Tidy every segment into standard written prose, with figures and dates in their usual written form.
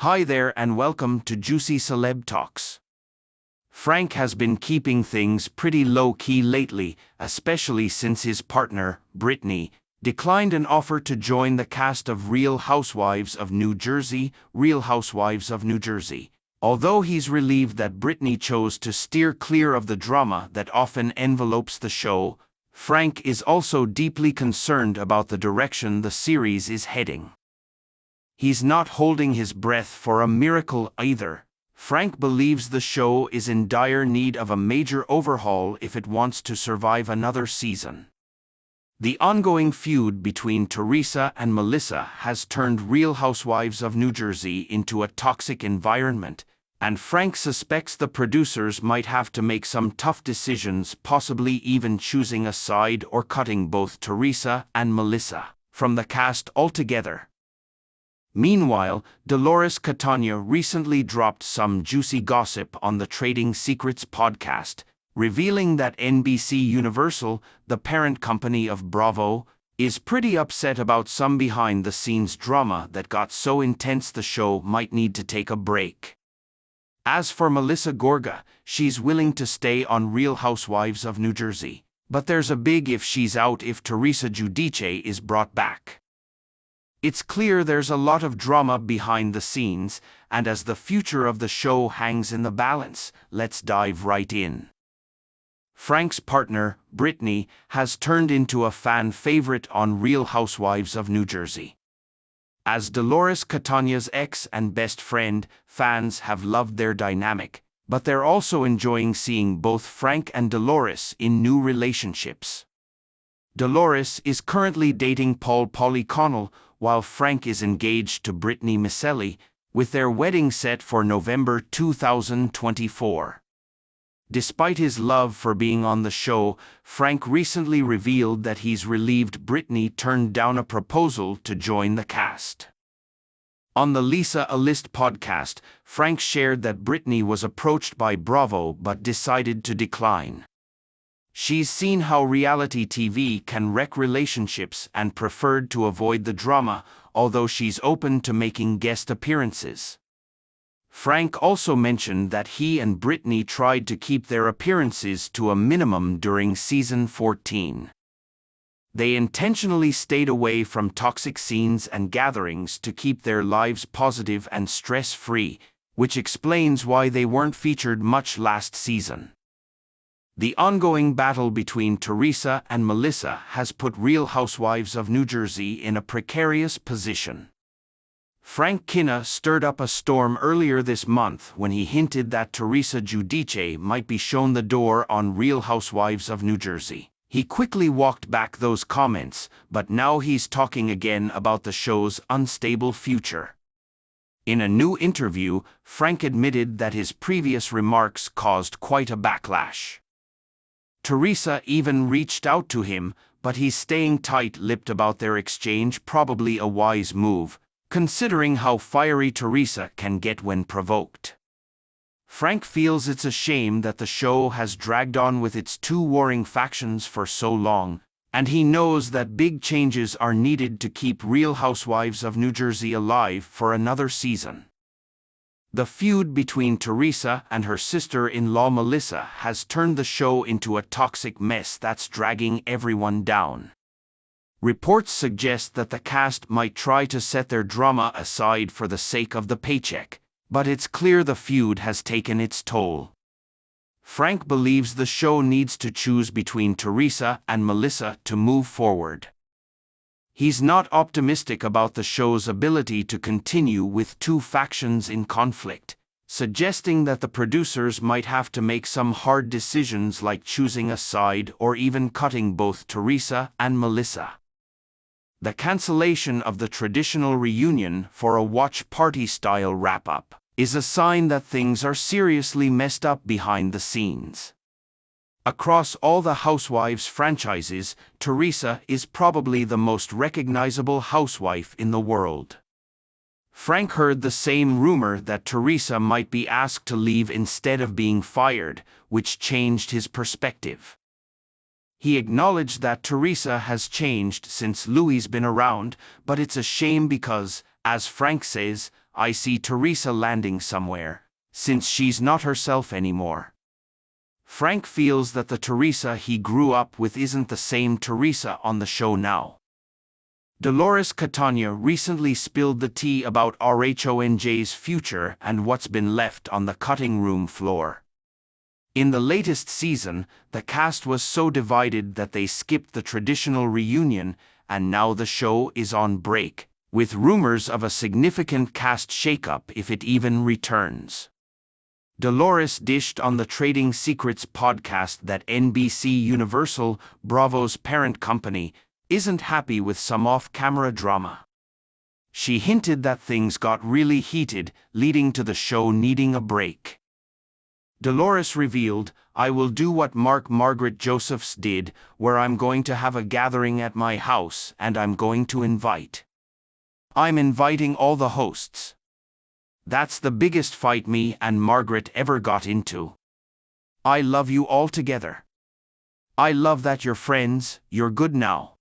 Hi there and welcome to Juicy Celeb Talks. Frank has been keeping things pretty low-key lately, especially since his partner, Britney, declined an offer to join the cast of Real Housewives of New Jersey, Although he's relieved that Britney chose to steer clear of the drama that often envelopes the show, Frank is also deeply concerned about the direction the series is heading. He's not holding his breath for a miracle either. Frank believes the show is in dire need of a major overhaul if it wants to survive another season. The ongoing feud between Teresa and Melissa has turned Real Housewives of New Jersey into a toxic environment, and Frank suspects the producers might have to make some tough decisions, possibly even choosing a side or cutting both Teresa and Melissa from the cast altogether. Meanwhile, Dolores Catania recently dropped some juicy gossip on the Trading Secrets podcast, revealing that NBC Universal, the parent company of Bravo, is pretty upset about some behind-the-scenes drama that got so intense the show might need to take a break. As for Melissa Gorga, she's willing to stay on Real Housewives of New Jersey, but there's a big if she's out if Teresa Giudice is brought back. It's clear there's a lot of drama behind the scenes, and as the future of the show hangs in the balance, let's dive right in. Frank's partner, Britney, has turned into a fan favorite on Real Housewives of New Jersey. As Dolores Catania's ex and best friend, fans have loved their dynamic, but they're also enjoying seeing both Frank and Dolores in new relationships. Dolores is currently dating Paul Connell, while Frank is engaged to Britney Misselli, with their wedding set for November 2024. Despite his love for being on the show, Frank recently revealed that he's relieved Britney turned down a proposal to join the cast. On the Lisa A List podcast, Frank shared that Britney was approached by Bravo but decided to decline. She's seen how reality TV can wreck relationships and preferred to avoid the drama, although she's open to making guest appearances. Frank also mentioned that he and Britney tried to keep their appearances to a minimum during season 14. They intentionally stayed away from toxic scenes and gatherings to keep their lives positive and stress-free, which explains why they weren't featured much last season. The ongoing battle between Teresa and Melissa has put Real Housewives of New Jersey in a precarious position. Frank Kinna stirred up a storm earlier this month when he hinted that Teresa Giudice might be shown the door on Real Housewives of New Jersey. He quickly walked back those comments, but now he's talking again about the show's unstable future. In a new interview, Frank admitted that his previous remarks caused quite a backlash. Teresa even reached out to him, but he's staying tight-lipped about their exchange, probably a wise move, considering how fiery Teresa can get when provoked. Frank feels it's a shame that the show has dragged on with its two warring factions for so long, and he knows that big changes are needed to keep Real Housewives of New Jersey alive for another season. The feud between Teresa and her sister-in-law Melissa has turned the show into a toxic mess that's dragging everyone down. Reports suggest that the cast might try to set their drama aside for the sake of the paycheck, but it's clear the feud has taken its toll. Frank believes the show needs to choose between Teresa and Melissa to move forward. He's not optimistic about the show's ability to continue with two factions in conflict, suggesting that the producers might have to make some hard decisions like choosing a side or even cutting both Teresa and Melissa. The cancellation of the traditional reunion for a watch party-style wrap-up is a sign that things are seriously messed up behind the scenes. Across all the Housewives franchises, Teresa is probably the most recognizable housewife in the world. Frank heard the same rumor that Teresa might be asked to leave instead of being fired, which changed his perspective. He acknowledged that Teresa has changed since Louis's been around, but it's a shame because, as Frank says, I see Teresa landing somewhere, since she's not herself anymore. Frank feels that the Teresa he grew up with isn't the same Teresa on the show now. Dolores Catania recently spilled the tea about RHONJ's future and what's been left on the cutting room floor. In the latest season, the cast was so divided that they skipped the traditional reunion, and now the show is on break, with rumors of a significant cast shakeup if it even returns. Dolores dished on the Trading Secrets podcast that NBC Universal, Bravo's parent company, isn't happy with some off-camera drama. She hinted that things got really heated, leading to the show needing a break. Dolores revealed, "I will do what Margaret Josephs did, where I'm going to have a gathering at my house and I'm going to I'm inviting all the hosts. That's the biggest fight me and Margaret ever got into. I love you all together. I love that you're friends, you're good now."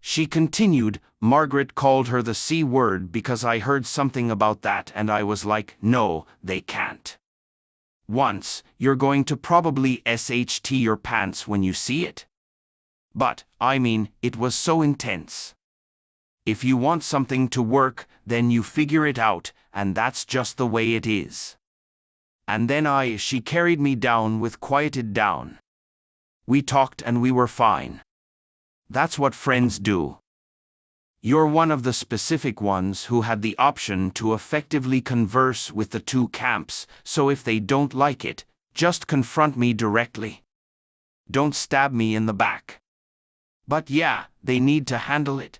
She continued, "Margaret called her the C word because I heard something about that and I was like, no, they can't. Once, you're going to probably SHT your pants when you see it. But, I mean, it was so intense. If you want something to work, then you figure it out, and that's just the way it is. And then she carried me down with quieted down. We talked and we were fine. That's what friends do. You're one of the specific ones who had the option to effectively converse with the two camps, so if they don't like it, just confront me directly. Don't stab me in the back. But yeah, they need to handle it.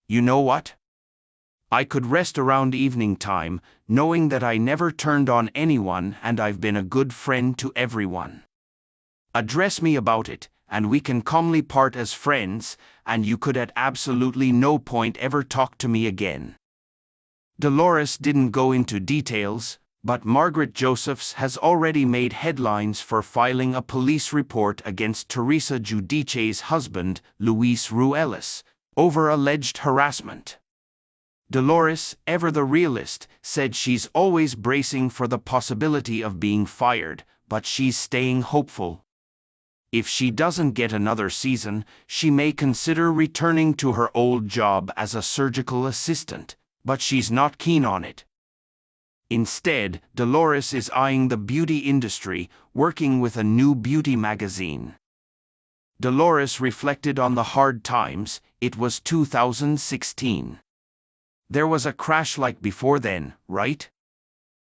You know what? I could rest around evening time, knowing that I never turned on anyone and I've been a good friend to everyone. Address me about it, and we can calmly part as friends, and you could at absolutely no point ever talk to me again." Dolores didn't go into details, but Margaret Josephs has already made headlines for filing a police report against Teresa Giudice's husband, Luis Ruelas, over alleged harassment. Dolores, ever the realist, said she's always bracing for the possibility of being fired, but she's staying hopeful. If she doesn't get another season, she may consider returning to her old job as a surgical assistant, but she's not keen on it. Instead, Dolores is eyeing the beauty industry, working with a new beauty magazine. Dolores reflected on the hard times. It was 2016. There was a crash like before then, right?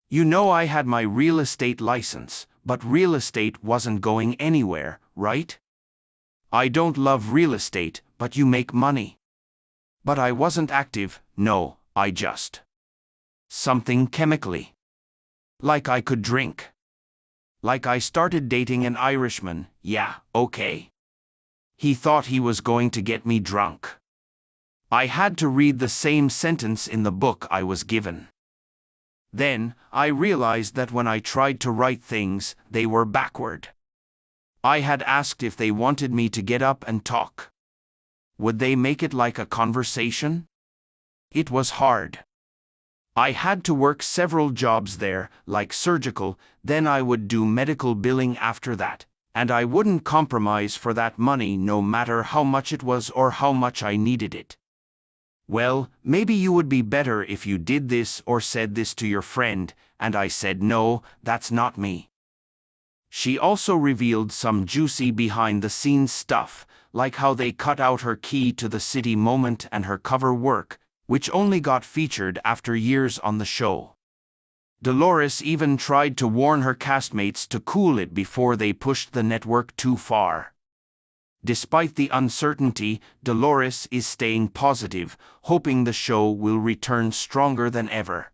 You know, I had my real estate license, but real estate wasn't going anywhere, right? I don't love real estate, but you make money. But I wasn't active, no, I just something chemically. Like I could drink. Like I started dating an Irishman, yeah, okay. He thought he was going to get me drunk. I had to read the same sentence in the book I was given. Then, I realized that when I tried to write things, they were backward. I had asked if they wanted me to get up and talk. Would they make it like a conversation? It was hard. I had to work several jobs there, like surgical, then I would do medical billing after that, and I wouldn't compromise for that money no matter how much it was or how much I needed it. Well, maybe you would be better if you did this or said this to your friend, and I said no, that's not me. She also revealed some juicy behind-the-scenes stuff, like how they cut out her key to the city moment and her cover work, which only got featured after years on the show. Dolores even tried to warn her castmates to cool it before they pushed the network too far. Despite the uncertainty, Dolores is staying positive, hoping the show will return stronger than ever.